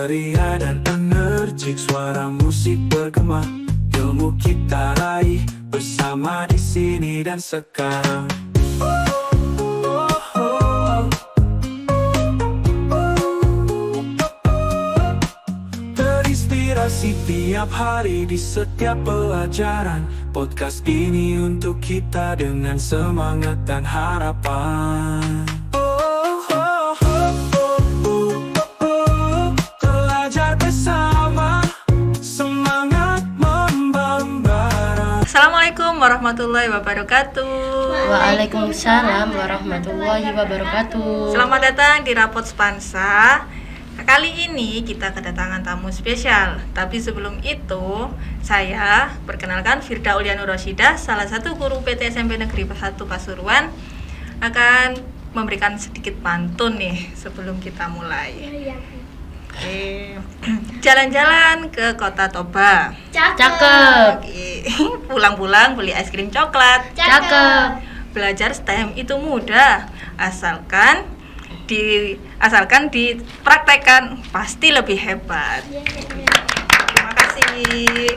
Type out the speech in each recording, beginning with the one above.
ceria dan energik, suara musik bergema, ilmu kita raih bersama di sini dan sekarang. Terinspirasi tiap hari di setiap pelajaran. Podcast ini untuk kita dengan semangat dan harapan. Belajar bersama, semangat membara. Assalamualaikum warahmatullahi wabarakatuh. Waalaikumsalam warahmatullahi wabarakatuh. Selamat datang di Rapot Spansa. Kali ini kita kedatangan tamu spesial. Tapi sebelum itu, saya perkenalkan Firda Ulianur Roshidah, salah satu guru PT SMP Negeri 1 Pasuruan, akan memberikan sedikit pantun nih sebelum kita mulai. Oke. Jalan-jalan ke Kota Toba. Cakep. Oke. Pulang-pulang beli es krim coklat. Cakep. Belajar STEM itu mudah, asalkan dipraktekkan pasti lebih hebat. Terima kasih.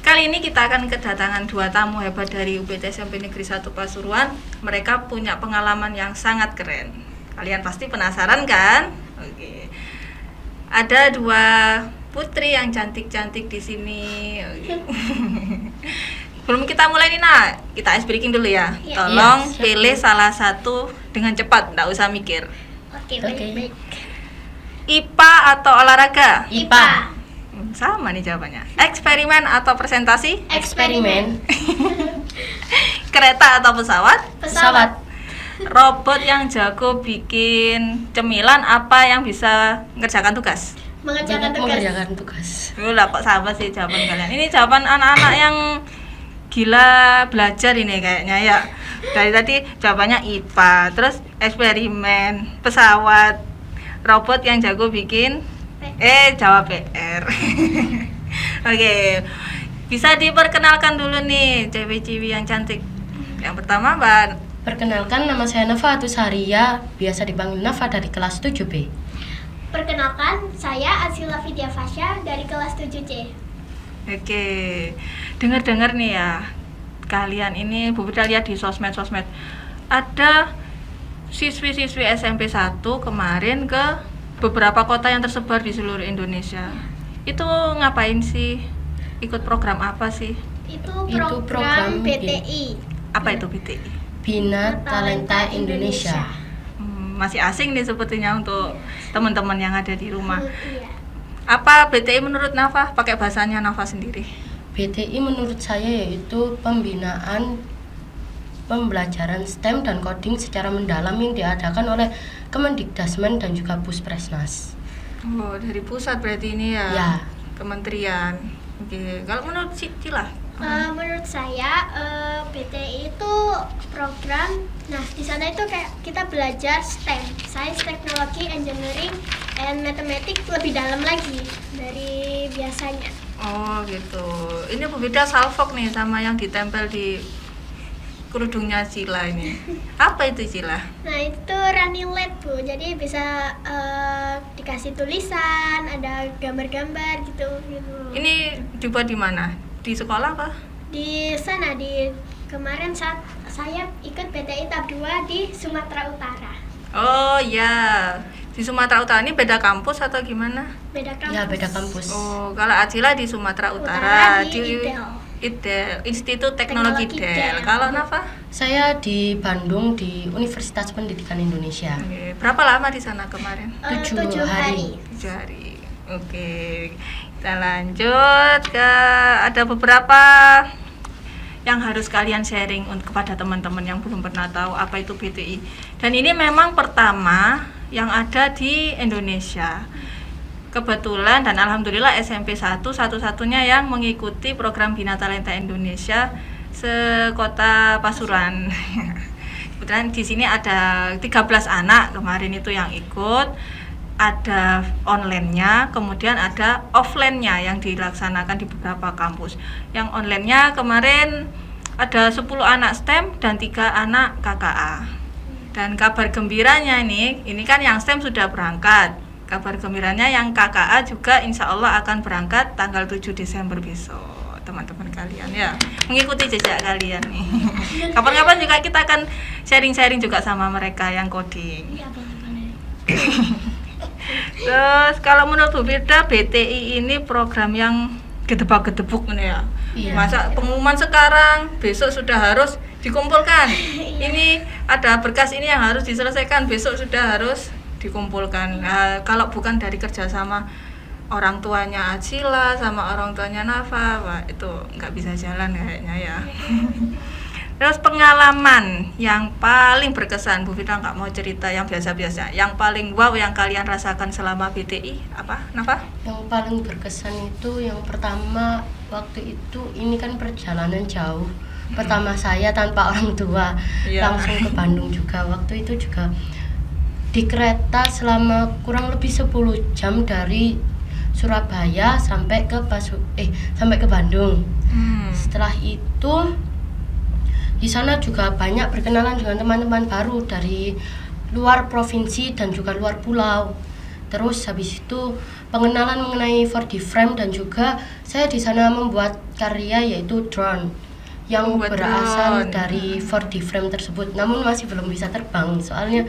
Kali ini kita akan kedatangan dua tamu hebat dari UPT SMP Negeri 1 Pasuruan. Mereka punya pengalaman yang sangat keren. Kalian pasti penasaran kan? Oke. Ada dua putri yang cantik-cantik di sini. Oke. Sebelum kita mulai nih, Nak, kita ice breaking dulu ya. Tolong pilih salah satu dengan cepat, nggak usah mikir. Oke. IPA atau olahraga? IPA. Sama nih jawabannya. Eksperimen atau presentasi? Eksperimen. Kereta atau pesawat? Pesawat. Robot yang jago bikin cemilan apa yang bisa mengerjakan tugas? Mengerjakan tugas. Lah kok sama sih jawaban kalian. Ini jawaban anak-anak yang gila belajar ini kayaknya ya. Dari tadi jawabannya IPA, terus eksperimen, pesawat, robot yang jago bikin jawab PR. Oke. Bisa diperkenalkan dulu nih cewek-cewek yang cantik. Yang pertama, Mbak. Perkenalkan, nama saya Nafa Atusharia, biasa dipanggil Nafa dari kelas 7B. Perkenalkan, saya Azila Vidya Fasya dari kelas 7C. Oke, dengar-dengar nih ya, kalian ini Bu Firda lihat di sosmed ada siswi-siswi SMP 1 kemarin ke beberapa kota yang tersebar di seluruh Indonesia. Itu ngapain sih? Ikut program apa sih? Itu Itu program program BTI. Apa itu BTI? Bina Talenta Indonesia. Masih asing nih sepertinya untuk teman-teman yang ada di rumah. Iya. Apa BTI menurut Nafa? Pakai bahasanya Nafa sendiri. BTI menurut saya yaitu pembinaan pembelajaran STEM dan coding secara mendalam yang diadakan oleh Kemendikdasmen dan juga Puspresnas. Oh, dari pusat berarti ini ya? Ya. Kementerian. Oke, kalau menurut Cila? Menurut saya BTI itu program. Nah, di sana itu kayak kita belajar STEM, Science, Technology, Engineering, and Mathematics lebih dalam lagi dari biasanya. Oh gitu. Ini berbeda salfok nih sama yang ditempel di kerudungnya Cila ini. Apa itu Cila? Nah, itu running LED, Bu. Jadi bisa dikasih tulisan, ada gambar-gambar gitu. Ini dibuat di mana? Di sekolah apa? Di sana, kemarin saat saya ikut BTI tahap 2 di Sumatera Utara. Oh iya. Di Sumatera Utara ini beda kampus atau gimana? Beda kampus. Ya, beda kampus. Oh, kalau Acila di Sumatera Utara, Utara di IDEL. Institut Teknologi DEL. Kalau Nafa? Saya di Bandung di Universitas Pendidikan Indonesia. Oke. Berapa lama di sana kemarin? 7 hari. 7 hari. Oke. Kita lanjut ke ada beberapa yang harus kalian sharing kepada teman-teman yang belum pernah tahu apa itu BTI. Dan ini memang pertama yang ada di Indonesia. Kebetulan dan alhamdulillah SMP 1 satu-satunya yang mengikuti program Bina Talenta Indonesia sekota Pasuruan. Kebetulan di sini ada 13 anak kemarin itu yang ikut. Ada online-nya, kemudian ada offline-nya yang dilaksanakan di beberapa kampus. Yang online-nya kemarin ada 10 anak STEM dan 3 anak KKA. Dan kabar gembiranya ini kan yang STEM sudah berangkat kabar gembiranya yang KKA juga insya Allah akan berangkat tanggal 7 Desember besok teman-teman kalian ya, mengikuti jejak kalian nih. Kapan-kapan juga kita akan sharing-sharing juga sama mereka yang coding. Iya, boleh. Terus kalau menurut Bu Firda, BTI ini program yang gedebak-gedebuk nih ya. Iya. Masa pengumuman sekarang, besok sudah harus dikumpulkan. Ini ada berkas ini yang harus diselesaikan, besok sudah harus dikumpulkan. Nah, kalau bukan dari kerjasama orang tuanya Acila sama orang tuanya Nafa, wah itu nggak bisa jalan kayaknya ya. Terus pengalaman yang paling berkesan, Bu Firda nggak mau cerita yang biasa-biasa, yang paling wow yang kalian rasakan selama BTI apa, Nafa? Yang paling berkesan itu yang pertama waktu itu ini kan perjalanan jauh. Pertama saya tanpa orang tua, Iya. langsung ke Bandung juga. Waktu itu juga di kereta selama kurang lebih 10 jam dari Surabaya sampai ke Bandung. Setelah itu di sana juga banyak berkenalan dengan teman-teman baru dari luar provinsi dan juga luar pulau. Terus habis itu pengenalan mengenai 4D frame dan juga saya di sana membuat karya yaitu drone yang Membuat berasal drone. dari 4D frame tersebut. Namun masih belum bisa terbang soalnya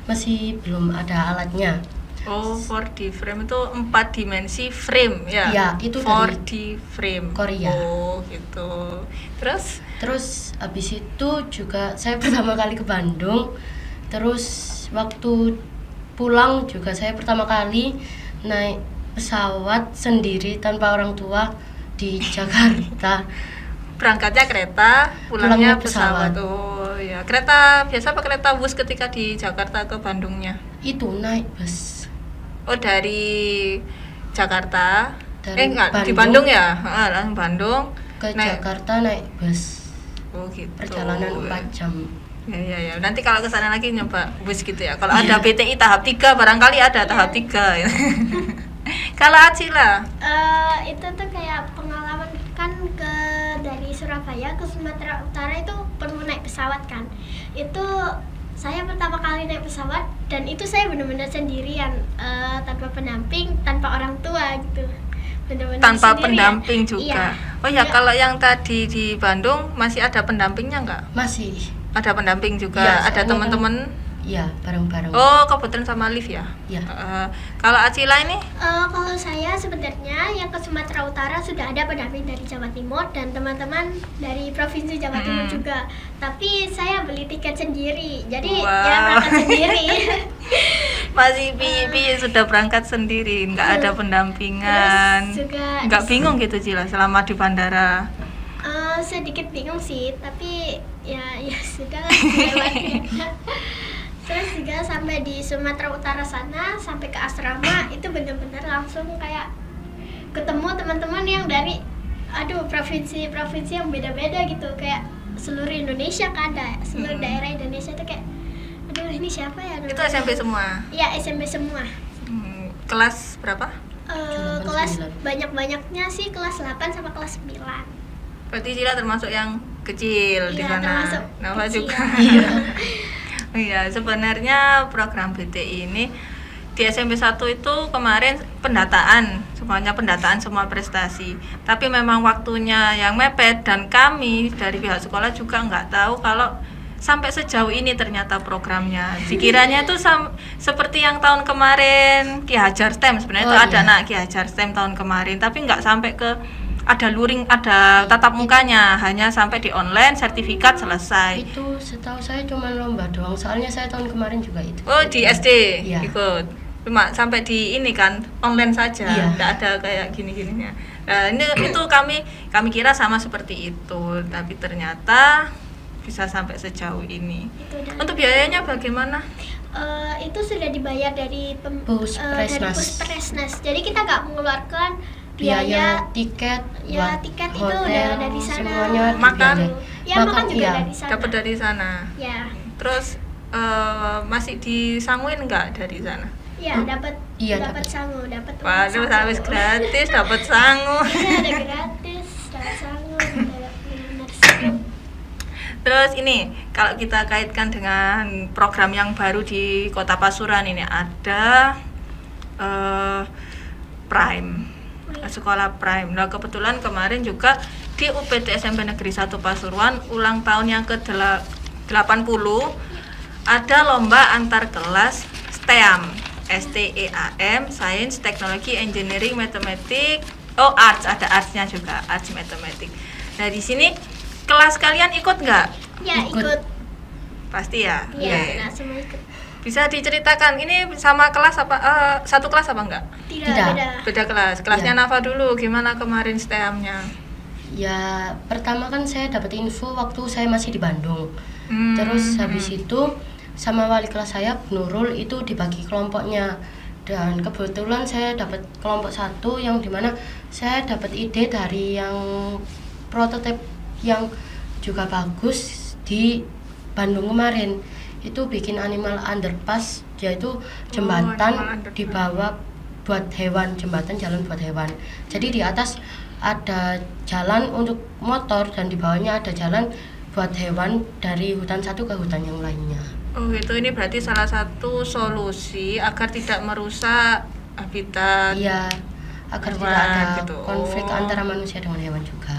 masih belum ada alatnya. Oh, 4D frame itu 4 dimensi frame ya? Iya, itu 4D frame Korea. Oh gitu. Terus Habis itu juga saya pertama kali ke Bandung. Terus waktu pulang juga saya pertama kali naik pesawat sendiri tanpa orang tua di Jakarta. berangkatnya kereta, pulangnya Pulangnya pesawat. pesawat. Oh ya, kereta biasa apa kereta bus ketika di Jakarta ke Bandungnya? Itu naik bus Oh, dari Jakarta. Dari Di Bandung. Bandung ya? Langsung Bandung ke Jakarta naik bus. Oh gitu. Perjalanan 4 jam. Ya. Nanti kalau ke sana lagi nyoba bus gitu ya. Kalau ada BTI tahap 3 barangkali ada tahap 3 ya. Kalau Acila, Itu tuh kayak pengalaman kan dari Surabaya ke Sumatera Utara itu perlu naik pesawat kan. Itu saya pertama kali naik pesawat dan itu saya benar-benar sendirian, tanpa pendamping, tanpa orang tua gitu. Benar-benar tanpa sendirian. pendamping juga. Iya. Oh ya, Iya. kalau yang tadi di Bandung masih ada pendampingnya nggak? Masih. Ada pendamping juga, Iya, ada soalnya teman-teman. Iya, bareng-bareng. Oh, kebetulan sama Liv ya. Iya. Kalau Acila ini, Kalau saya sebenarnya yang ke Sumatera Utara sudah ada pendamping dari Jawa Timur dan teman-teman dari provinsi Jawa Timur juga. Tapi saya beli tiket sendiri, jadi Wow. ya berangkat sendiri. masih piye sudah berangkat sendiri, nggak ada pendampingan. Terus juga Nggak bingung gitu Cila selama di bandara. sedikit bingung sih, tapi ya sudah lah, dilewati. Terus juga sampai di Sumatera Utara sana, sampai ke asrama itu benar-benar langsung kayak ketemu teman-teman yang dari provinsi-provinsi yang beda-beda gitu, kayak seluruh Indonesia kan, seluruh daerah Indonesia itu kayak ini siapa ya? Itu SMP semua. Iya, SMP semua. Kelas berapa? Kelas 9. banyak-banyaknya sih kelas 8 sama kelas 9. Berarti Cila termasuk yang kecil di Iya, sana. termasuk Nafa kecil. juga. Iya, sebenarnya program BTI ini di SMP 1 itu kemarin pendataan, semuanya pendataan semua prestasi. Tapi memang waktunya yang mepet dan kami dari pihak sekolah juga nggak tahu kalau sampai sejauh ini ternyata programnya. Dikiranya tuh seperti yang tahun kemarin Ki Hajar STEM, sebenarnya itu ada anak Ki Hajar STEM tahun kemarin, tapi nggak sampai ke ada luring, ada tatap mukanya, hanya sampai di online, sertifikat selesai. Itu setahu saya cuma lomba doang. Soalnya saya tahun kemarin juga itu. Oh, di SD Iya. ikut. Cuma sampai di ini kan online saja, Iya. nggak ada kayak gini-gininya. Nah, itu kami kira sama seperti itu, tapi ternyata bisa sampai sejauh ini. Itu dan Untuk biayanya bagaimana? itu sudah dibayar dari dari Puspresnas. Puspresnas. Jadi kita nggak mengeluarkan Biaya tiket, ya buat tiket itu hotel, udah dari sana. semuanya Makan? Ya makan juga iya. dari sana. Dapat dari sana. Ya, Terus masih disanguin nggak dari sana? ya dapat Iya, dapat dapat. sangu, dapat uang Waduh, sangu. habis gratis dapat sangu. Iya, ada gratis, dapat sangu, dapat benar-benar seru. Terus ini kalau kita kaitkan dengan program yang baru di Kota Pasuruan ini ada Prime, sekolah Prime. Nah kebetulan kemarin juga di UPT SMP Negeri 1 Pasuruan ulang tahun yang ke-80 ada lomba antar kelas STEAM, STEAM, Science, Teknologi, Engineering, Matematik, Arts, ada artsnya juga, Arts, Matematik. Nah di sini kelas kalian ikut nggak? Ya, ikut. Pasti ya. Iya, Oke. nah, semua ikut. Bisa diceritakan ini sama kelas apa? Satu kelas apa enggak? Tidak, Tidak. beda. Beda kelas. Kelasnya Iya. Nafa dulu. Gimana kemarin STEAM-nya? Ya, pertama kan saya dapat info waktu saya masih di Bandung. Hmm, Terus habis itu sama wali kelas saya Nurul itu dibagi kelompoknya. Dan kebetulan saya dapat kelompok 1 yang dimana saya dapat ide dari yang prototipe yang juga bagus di Bandung kemarin. Itu bikin animal underpass, yaitu jembatan animal underpass. di bawah buat hewan, jembatan jalan buat hewan. Jadi di atas ada jalan untuk motor dan di bawahnya ada jalan buat hewan dari hutan satu ke hutan yang lainnya. Oh gitu, ini berarti salah satu solusi agar tidak merusak habitat. Iya, agar Hewan, tidak ada gitu. konflik Oh. antara manusia dengan hewan juga.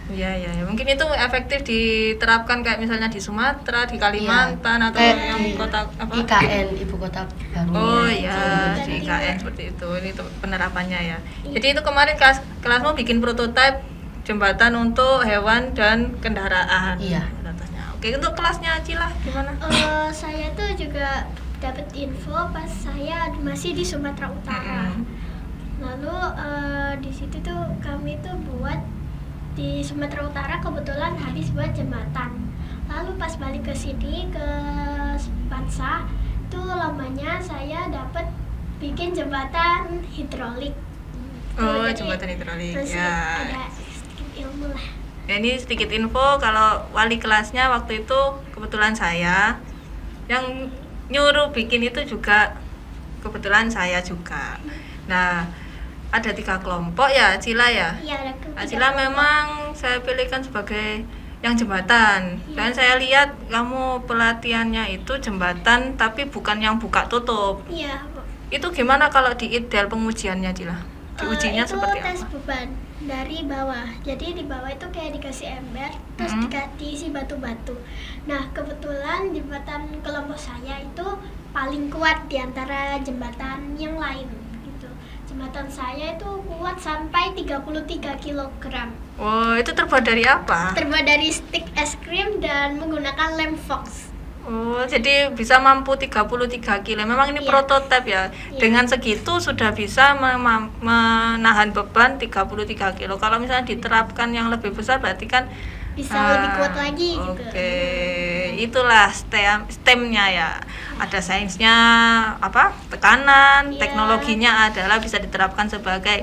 Iya, iya, ya. Mungkin itu efektif diterapkan kayak misalnya di Sumatera, di Kalimantan atau Kayak yang di kota apa? IKN, ibu kota baru. Oh iya, Kalimantan di Timur. IKN seperti itu. Ini penerapannya ya. Jadi itu kemarin kelasmu bikin prototipe jembatan untuk hewan dan kendaraan. Iya. Contohnya. Oke, untuk kelasnya Acila gimana? Saya tuh juga dapat info pas saya masih di Sumatera Utara. Lalu di situ tuh kami tuh buat di Sumatera Utara kebetulan habis buat jembatan. Lalu pas balik ke sini ke Pansa, tuh lombanya saya dapat bikin jembatan hidrolik. Oh, Jadi jembatan hidrolik. masih Ya. ada sedikit ilmu lah. Ya, ini sedikit info kalau wali kelasnya waktu itu kebetulan saya yang nyuruh bikin itu juga kebetulan saya juga. Nah, ada 3 kelompok ya Acila ya. Iya, ada Acila memang saya pilihkan sebagai yang jembatan. Dan saya lihat kamu pelatihannya itu jembatan tapi bukan yang buka tutup. Iya, Bu. Itu gimana kalau di ideal pengujiannya Cila? Diujinya Itu seperti tes apa? beban dari bawah. Jadi di bawah itu kayak dikasih ember, terus diisi batu-batu. Nah, kebetulan jembatan kelompok saya itu paling kuat di antara jembatan yang lain gitu. Jembatan saya itu kuat sampai 33 kg. Oh, itu terbuat dari apa? Terbuat dari stik es krim dan menggunakan lem fox. Oh, jadi bisa mampu 33 kilo. Memang ini Iya. prototipe ya. Iya. Dengan segitu sudah bisa menahan beban 33 kilo. Kalau misalnya diterapkan yang lebih besar berarti kan Bisa lebih kuat lagi gitu. Oke, itulah STEM-nya ya. Ada sainsnya, apa? Tekanan, Iya. teknologinya adalah bisa diterapkan sebagai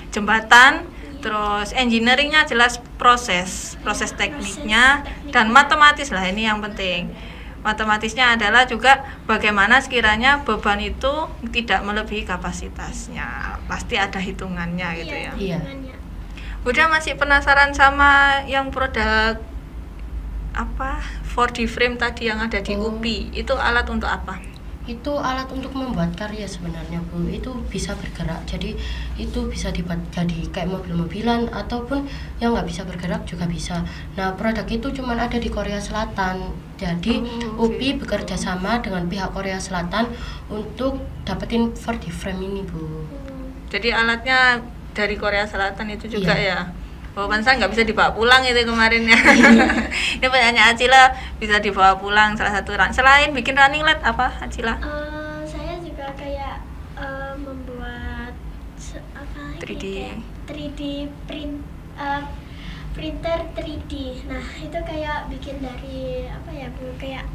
jembatan. Terus engineeringnya jelas proses tekniknya teknik. dan matematis lah ini yang penting. Matematisnya adalah juga bagaimana sekiranya beban itu tidak melebihi kapasitasnya. Pasti ada hitungannya gitu ya. Iya. hitungannya. Udah masih penasaran sama yang produk apa 4D frame tadi yang ada di Oh. UPI? Itu alat untuk apa? Itu alat untuk membuat karya sebenarnya, Bu. Itu bisa bergerak, jadi itu bisa dibuat jadi kayak mobil-mobilan ataupun yang nggak bisa bergerak juga bisa. Nah, produk itu cuma ada di Korea Selatan. Jadi Oh, oke. UPI bekerja sama dengan pihak Korea Selatan untuk dapetin 4D frame ini, Bu. Jadi alatnya dari Korea Selatan itu juga Iya. ya. Oh, pantesan nggak bisa dibawa pulang itu kemarin ya. Ini pertanyaan Acila bisa dibawa pulang salah satu selain bikin running light apa Acila? Saya juga kayak membuat apa lagi 3D. kayak 3D printer 3D. Nah, itu kayak bikin dari apa ya, Bu? Kayak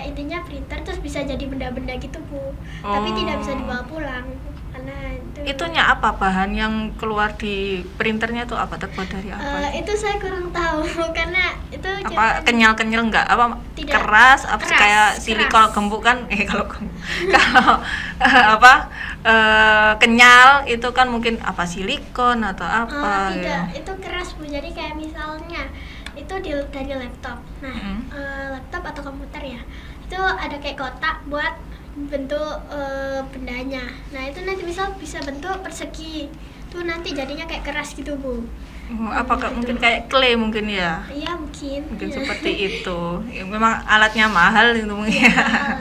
intinya printer terus bisa jadi benda-benda gitu, Bu. Tapi Oh. tidak bisa dibawa pulang karena Itunya apa bahan yang keluar di printernya itu apa, terbuat dari apa? itu saya kurang tahu karena itu Apa kenyal-kenyal enggak? Apa Tidak. keras? Apa Keras, kayak keras. silikon gembuk kan? Kalau kalau apa kenyal itu kan mungkin apa silikon atau apa? tidak, gitu. itu keras, Bu. Jadi kayak misalnya itu dari laptop. Nah, laptop atau komputer ya. Itu ada kayak kotak buat bentuk bendanya. Nah itu nanti bisa bentuk persegi. Tuh nanti jadinya kayak keras gitu Bu. Apakah mungkin kayak clay mungkin ya? Iya mungkin. Mungkin seperti itu. Ya, memang alatnya mahal itu mungkin. Mahal.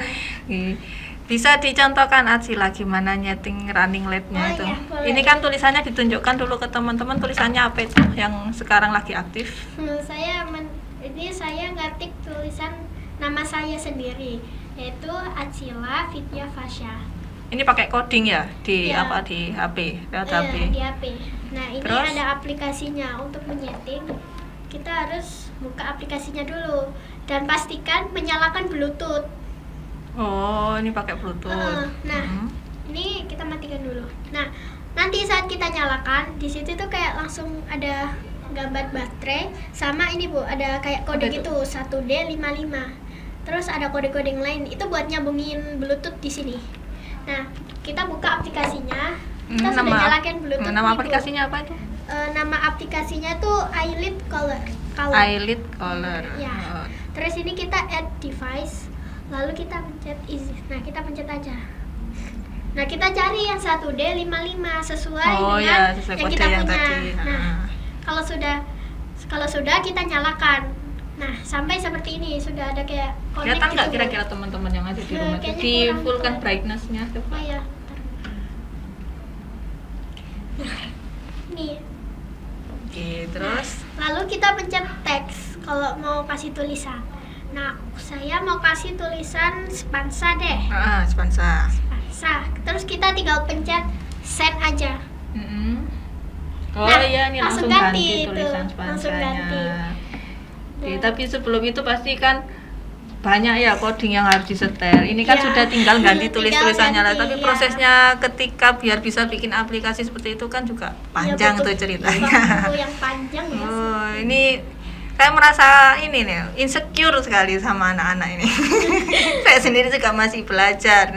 Bisa dicontohkan Atsila gimana nyeting running LED-nya Oh, itu? iya, boleh. Ini kan tulisannya ditunjukkan dulu ke teman-teman, tulisannya apa itu yang sekarang lagi aktif? Ini saya ngetik tulisan nama saya sendiri, yaitu Atsila Vidya Fasya. Ini pakai coding ya di Iya. apa di HP, lewat Iya, HP. di HP. Nah ini Terus? ada aplikasinya. Untuk menyeting kita harus buka aplikasinya dulu dan pastikan menyalakan Bluetooth. Oh, ini pakai Bluetooth. Nah, Mhm. ini kita matikan dulu. Nah, nanti saat kita nyalakan, di situ tuh kayak langsung ada gambar baterai sama ini Bu, ada kayak kode Apa itu? gitu, 1D55. Terus ada kode-kode yang lain, itu buat nyambungin Bluetooth di sini. Nah, kita buka aplikasinya. Kita sudah nyalakan Bluetooth. Nama nih, Bu. aplikasinya apa itu? Nama aplikasinya tuh Eyelid Color. Eyelid Color. Ya. Oh. Terus ini kita add device, lalu kita pencet easy. Nah, kita pencet aja. Nah, kita cari yang 1D55 sesuai Oh, dengan ya, sesuai yang kode kita yang punya. tadi. Nah, kalau sudah kita nyalakan. Nah, sampai seperti ini sudah ada kayak connect Kelihatan nggak gitu, Bu. kira-kira teman-teman yang ada di rumah itu? Kayaknya Di kurang fullkan kuat. brightness-nya tuh. Oh ya. Nah, nih. Oke, terus Lalu kita pencet teks kalau mau kasih tulisan. Nah, saya mau kasih tulisan Spansa deh. Spansa. Sah. Terus kita tinggal pencet send aja. Oh Nah, iya, ini langsung langsung ganti ganti itu. tulisan Langsung spansanya. ganti. Oke, Nah. tapi sebelum itu pasti kan banyak ya coding yang harus disetel. Ini kan Ya. sudah tinggal ganti Tinggal tulis-tulisannya lah. ganti, Tapi ya. prosesnya ketika biar bisa bikin aplikasi seperti itu kan juga panjang Ya, betul. tuh ceritanya. Waktu yang panjang ya. Oh, ini saya merasa ini nih insecure sekali sama anak-anak ini. Saya sendiri juga masih belajar.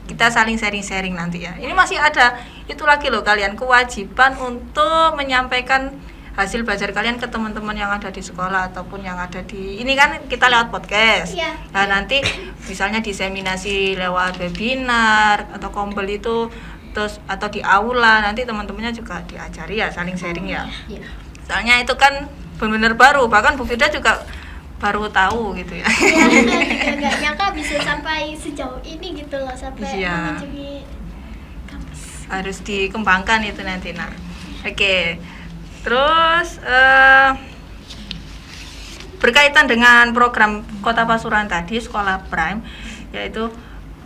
Kita saling sharing-sharing nanti ya. Ini masih ada itu lagi loh kalian kewajiban untuk menyampaikan hasil belajar kalian ke teman-teman yang ada di sekolah ataupun yang ada di ini kan kita lewat podcast. Iya. Nah, nanti misalnya diseminasi lewat webinar atau kompel itu terus atau di aula nanti teman-temannya juga diajari ya saling sharing ya. Iya. Soalnya itu kan benar-benar baru, bahkan Bu Firda juga baru tahu gitu ya. Iya, nggak nyangka bisa sampai sejauh ini gitu loh, sampai Iya. mengunjungi kampus. Harus dikembangkan itu nanti. Nah, oke. Terus berkaitan dengan program Kota Pasuruan tadi, Sekolah Prime, yaitu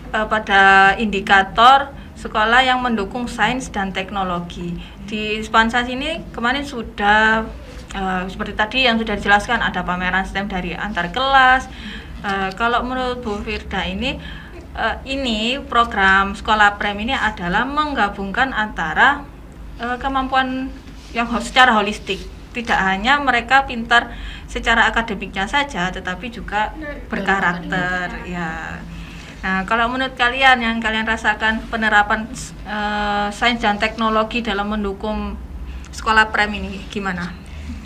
pada indikator sekolah yang mendukung sains dan teknologi. Di Spansa ini kemarin sudah seperti tadi yang sudah dijelaskan ada pameran STEM dari antar kelas. Kalau menurut Bu Firda ini program Sekolah Prime ini adalah menggabungkan antara kemampuan yang secara holistik, tidak hanya mereka pintar secara akademiknya saja, tetapi juga berkarakter ya. Nah, kalau menurut kalian yang kalian rasakan penerapan sains dan teknologi dalam mendukung Sekolah Prime ini gimana?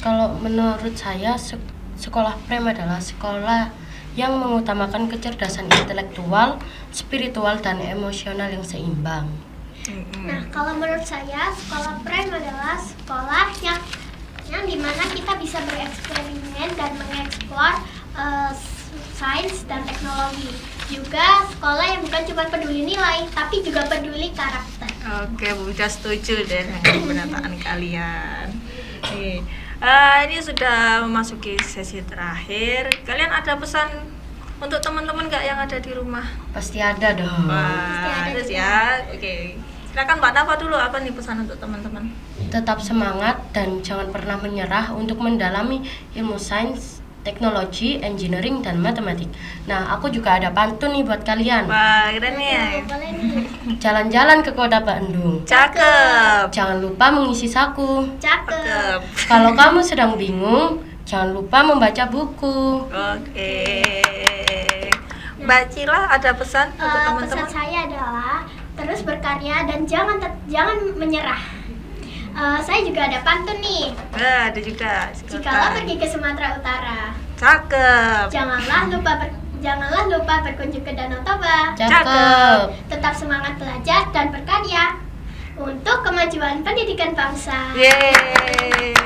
Kalau menurut saya sekolah Prime adalah sekolah yang mengutamakan kecerdasan intelektual, spiritual dan emosional yang seimbang. Nah, kalau menurut saya sekolah Prime adalah sekolah yang dimana kita bisa bereksperimen dan mengeksplor sains dan teknologi. Juga sekolah yang bukan cuma peduli nilai, tapi juga peduli karakter. Oke, Bu Ida setuju dengan pernyataan kalian. Nih, ini sudah memasuki sesi terakhir. Kalian ada pesan untuk teman-teman nggak yang ada di rumah? Pasti ada dong. Wah, ada terus juga. ya. Oke. Silakan Mbak Nafa dulu, apa nih pesan untuk teman-teman? Tetap semangat dan jangan pernah menyerah untuk mendalami ilmu sains, teknologi, engineering, dan matematik. Nah, aku juga ada pantun nih buat kalian. Wah, keren nih. Boleh nih. Jalan-jalan ke kota Bandung. Cakep. Jangan lupa mengisi saku. Cakep. Cakep. Kalau kamu sedang bingung, jangan lupa membaca buku. Oke. Mbak Cila ada pesan untuk Pesan teman-teman? saya adalah terus berkarya dan jangan menyerah. Saya juga ada pantun nih. Nah, ada juga. Jikalau pergi ke Sumatera Utara, Cakep. janganlah lupa Janganlah lupa berkunjung ke Danau Toba. Cakep. Tetap semangat belajar dan berkarya untuk kemajuan pendidikan bangsa. Yeay.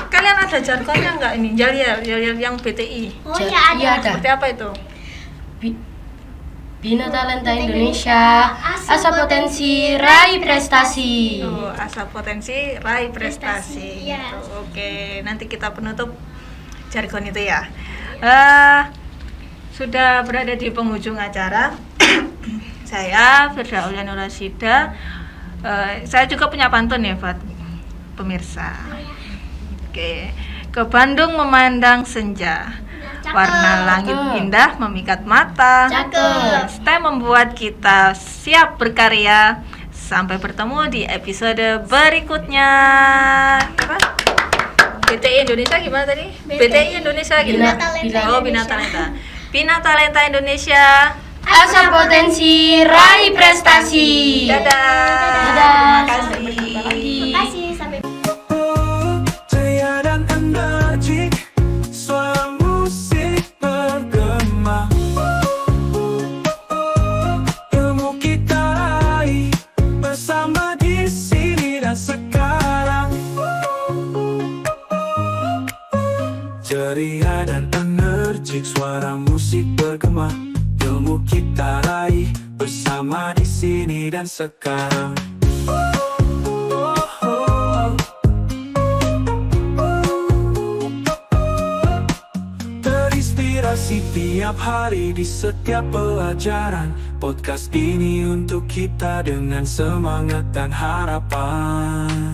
Kalian ada jargonnya nggak ini? Yel yang BTI. Oh ya Iya, ada. ada. Seperti apa itu? Bina Talenta Indonesia, asa potensi, raih prestasi. Oh, asa potensi, raih prestasi. Prestasi, iya. Gitu. Oke, nanti kita penutup jargon itu ya. Sudah berada di penghujung acara. Saya Firda Aulia Nur Rasyida. Saya juga punya pantun ya buat pemirsa. Oke, ke Bandung memandang senja. Cakep. Warna langit indah memikat mata. Cakep. STEM membuat kita siap berkarya. Sampai bertemu di episode berikutnya. Apa? BTI Indonesia gimana tadi? BTI Indonesia gimana? Bina Talenta Bina Indonesia. Talenta. Bina Talenta Indonesia. Asa potensi, raih prestasi. Dadah. Dadah. Terima kasih. Terima kasih. Sampai Jaya dan energik, suara musik bergema. Ilmu kita raih bersama di sini dan sekarang. Ceria dan energik, suara musik bergema. Ilmu kita raih bersama di sini dan sekarang. Terinspirasi tiap hari di setiap pelajaran. Podcast ini untuk kita dengan semangat dan harapan.